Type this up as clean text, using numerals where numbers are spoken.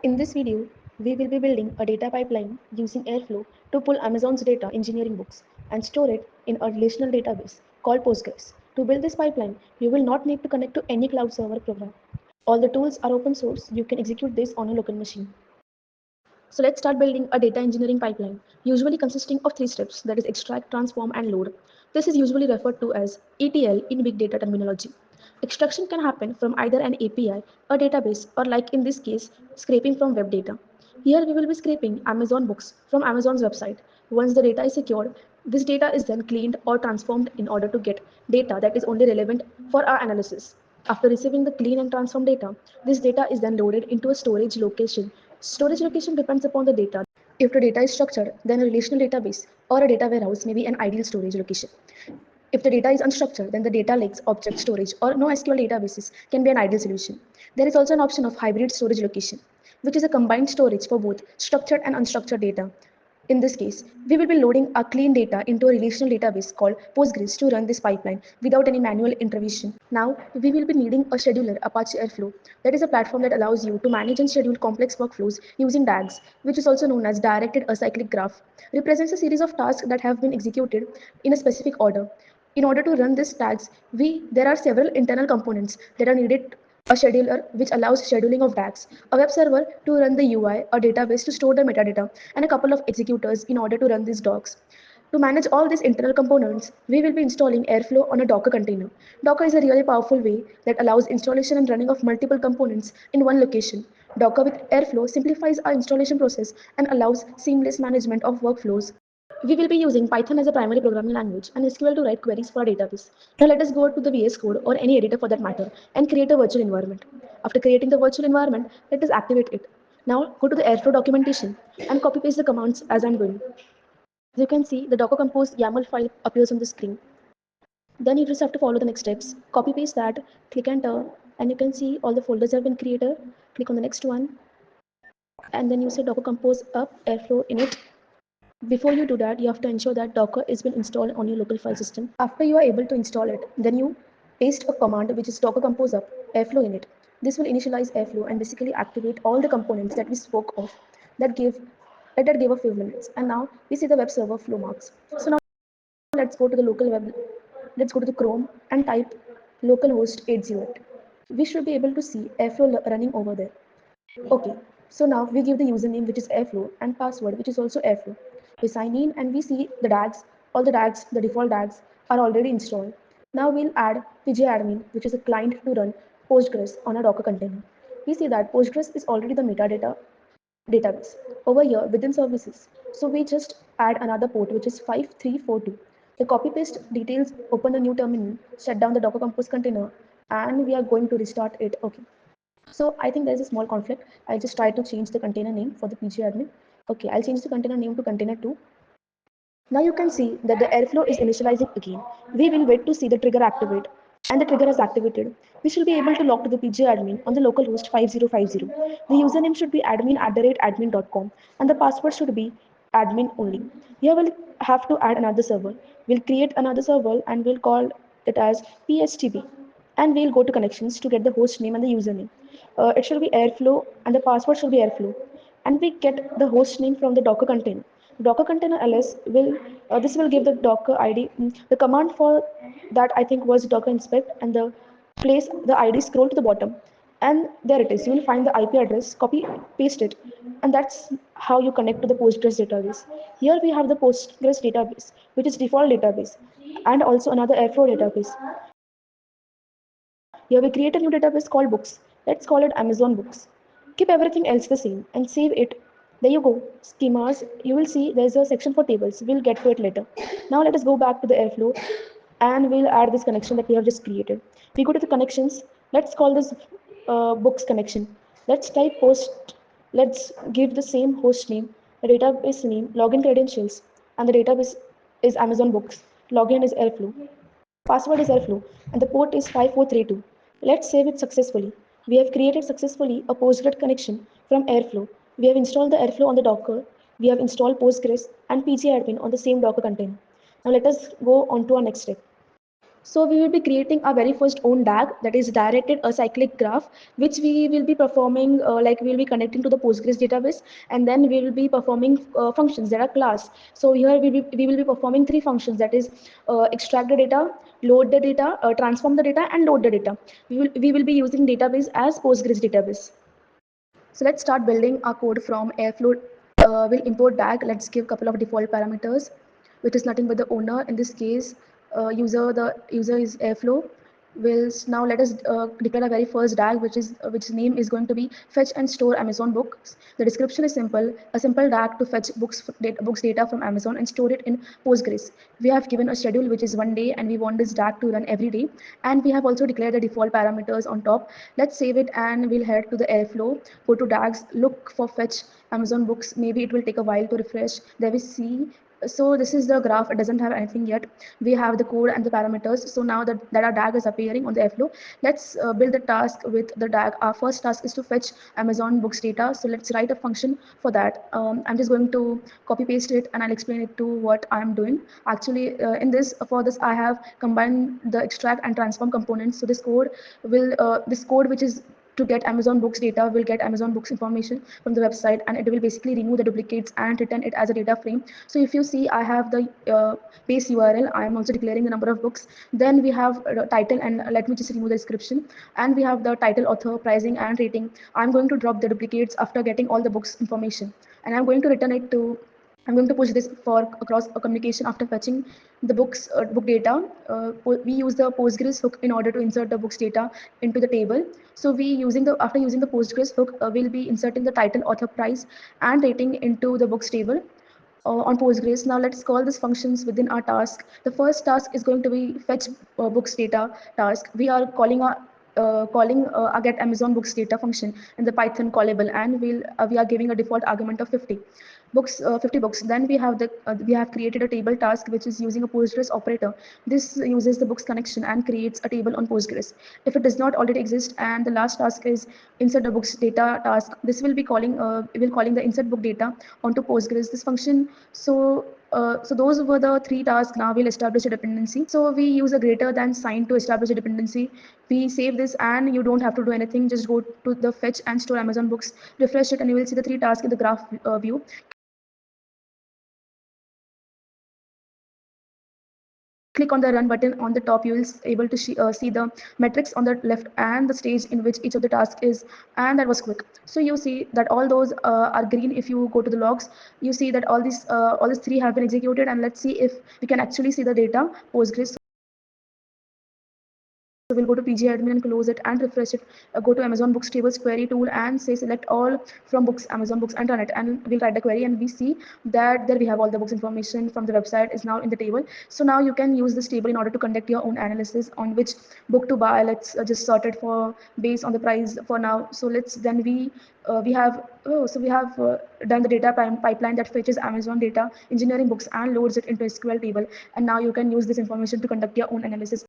In this video, we will be building a data pipeline using Airflow to pull Amazon's data engineering books and store it in a relational database called Postgres. To build this pipeline, you will not need to connect to any cloud server program. All the tools are open source. You can execute this on a local machine. So let's start building a data engineering pipeline, usually consisting of three steps, that is extract, transform, and load. This is usually referred to as ETL in big data terminology. Extraction can happen from either an API, a database, or like in this case, scraping from web data. Here we will be scraping Amazon books from Amazon's website. Once the data is secured, this data is then cleaned or transformed in order to get data that is only relevant for our analysis. After receiving the clean and transformed data, this data is then loaded into a storage location. Storage location depends upon the data. If the data is structured, then a relational database or a data warehouse may be an ideal storage location. If the data is unstructured, then the data lakes, object storage, or NoSQL databases can be an ideal solution. There is also an option of hybrid storage location, which is a combined storage for both structured and unstructured data. In this case, we will be loading our clean data into a relational database called Postgres to run this pipeline without any manual intervention. Now, we will be needing a scheduler, Apache Airflow. That is a platform that allows you to manage and schedule complex workflows using DAGs, which is also known as Directed Acyclic Graph. Represents a series of tasks that have been executed in a specific order. In order to run these tags, there are several internal components that are needed. A scheduler, which allows scheduling of tags, a web server to run the UI, a database to store the metadata, and a couple of executors in order to run these docs. To manage all these internal components, we will be installing Airflow on a Docker container. Docker is a really powerful way that allows installation and running of multiple components in one location. Docker with Airflow simplifies our installation process and allows seamless management of workflows. We will be using Python as a primary programming language and SQL to write queries for our database. Now let us go to the VS Code or any editor for that matter and create a virtual environment. After creating the virtual environment, let us activate it. Now go to the Airflow documentation and copy paste the commands as I'm doing. As you can see, the Docker Compose YAML file appears on the screen. Then you just have to follow the next steps. Copy paste that, click enter, and you can see all the folders have been created. Click on the next one, and then you say Docker Compose up, Airflow init. Before you do that, you have to ensure that Docker has been installed on your local file system. After you are able to install it, then you paste a command which is docker compose up airflow init. This will initialize airflow and basically activate all the components that we spoke of that gave a few minutes. And now we see the web server flow marks. So now let's go to the local web. Let's go to the Chrome and type localhost 808. We should be able to see airflow running over there. Okay, so now we give the username which is Airflow and password which is also Airflow. We sign in and we see the DAGs, all the DAGs, the default DAGs are already installed. Now we'll add pgadmin, which is a client to run Postgres on a Docker container. We see that Postgres is already the metadata database over here within services. So we just add another port which is 5342. The copy paste details, open a new terminal, shut down the Docker Compose container, and we are going to restart it. Okay. So I think there's a small conflict. I just try to change the container name for the pgadmin. Okay, I'll change the container name to container2. Now you can see that the airflow is initializing again. We will wait to see the trigger activate, and the trigger is activated. We should be able to log to the pgadmin on the localhost 5050. The username should be admin@admin.com and the password should be admin only. Here we'll have to add another server. We'll create another server and we'll call it as PHTP. And we'll go to connections to get the host name and the username. It should be Airflow and the password should be Airflow. And we get the host name from the Docker container. Docker container ls will this will give the Docker ID. The command for that I think was Docker inspect, and the place the ID scroll to the bottom, and there it is. You will find the IP address, copy paste it, and that's how you connect to the Postgres database. Here we have the Postgres database, which is default database, and also another Airflow database. Here we create a new database called books. Let's call it Amazon books. Keep everything else the same and save it. There you go. Schemas. You will see there's a section for tables. We'll get to it later. Now let us go back to the Airflow and we'll add this connection that we have just created. We go to the connections. Let's call this books connection. Let's type host. Let's give the same host name, the database name, login credentials, and the database is Amazon books. Login is Airflow. Password is Airflow and the port is 5432. Let's save it successfully. We have created successfully a Postgres connection from Airflow. We have installed the Airflow on the Docker. We have installed Postgres and pgadmin on the same Docker container. Now let us go on to our next step. So we will be creating our very first own DAG, that is directed acyclic graph, which we will be performing like we will be connecting to the Postgres database, and then we will be performing functions that are class. So here we will be performing three functions, that is extract the data, load the data, transform the data, and load the data. We will be using database as Postgres database. So let's start building our code from Airflow. We'll import DAG. Let's give a couple of default parameters, which is nothing but the owner. In this case, the user is Airflow. Now let us declare our very first DAG, which name is going to be fetch and store Amazon books. The description is simple: a simple DAG to fetch books data from Amazon and store it in Postgres. We have given a schedule which is 1 day, and we want this DAG to run every day. And we have also declared the default parameters on top. Let's save it and we'll head to the Airflow, go to DAGs, look for fetch Amazon books. Maybe it will take a while to refresh. There we see. So this is the graph. It doesn't have anything yet. We have the code and the parameters. So now that our DAG is appearing on the Airflow, let's build the task with the DAG. Our first task is to fetch Amazon books data. So let's write a function for that. I'm just going to copy paste it, and I'll explain it to what I'm doing. Actually, for this I have combined the extract and transform components. So this code which is to get Amazon books data will get Amazon books information from the website, and it will basically remove the duplicates and return it as a data frame. So if you see, I have the base URL. I am also declaring the number of books. Then we have title, and let me just remove the description. And we have the title, author, pricing, and rating. I'm going to drop the duplicates after getting all the books information, and I'm going to return it to. I'm going to push this for across a communication after fetching the book data. We use the Postgres hook in order to insert the books data into the table. So after using the Postgres hook, we'll be inserting the title, author, price, and rating into the books table on Postgres. Now let's call these functions within our task. The first task is going to be fetch books data task. We are calling a get Amazon books data function in the Python callable, and we are giving a default argument of 50 books. Then we have created a table task which is using a Postgres operator. This uses the books connection and creates a table on Postgres. If it does not already exist, and the last task is insert the books data task, this will be calling the insert book data onto Postgres, this function. So those were the three tasks. Now we'll establish a dependency. So we use a greater than sign to establish a dependency. We save this, and you don't have to do anything. Just go to the fetch and store Amazon books, refresh it, and you will see the three tasks in the graph view. Click on the run button on the top. You will able to see the metrics on the left and the stage in which each of the tasks is, and that was quick. So you see that all those are green. If you go to the logs, you see that all these three have been executed, and let's see if we can actually see the data Postgres. So we'll go to PG admin and close it and refresh it. Go to Amazon Books tables query tool and say select all from books, Amazon Books, and run it. And we'll write the query, and we see that there we have all the books information from the website is now in the table. So now you can use this table in order to conduct your own analysis on which book to buy. Let's just sort it for based on the price for now. So let's then we have done the data pipeline that fetches Amazon data engineering books and loads it into SQL table. And now you can use this information to conduct your own analysis.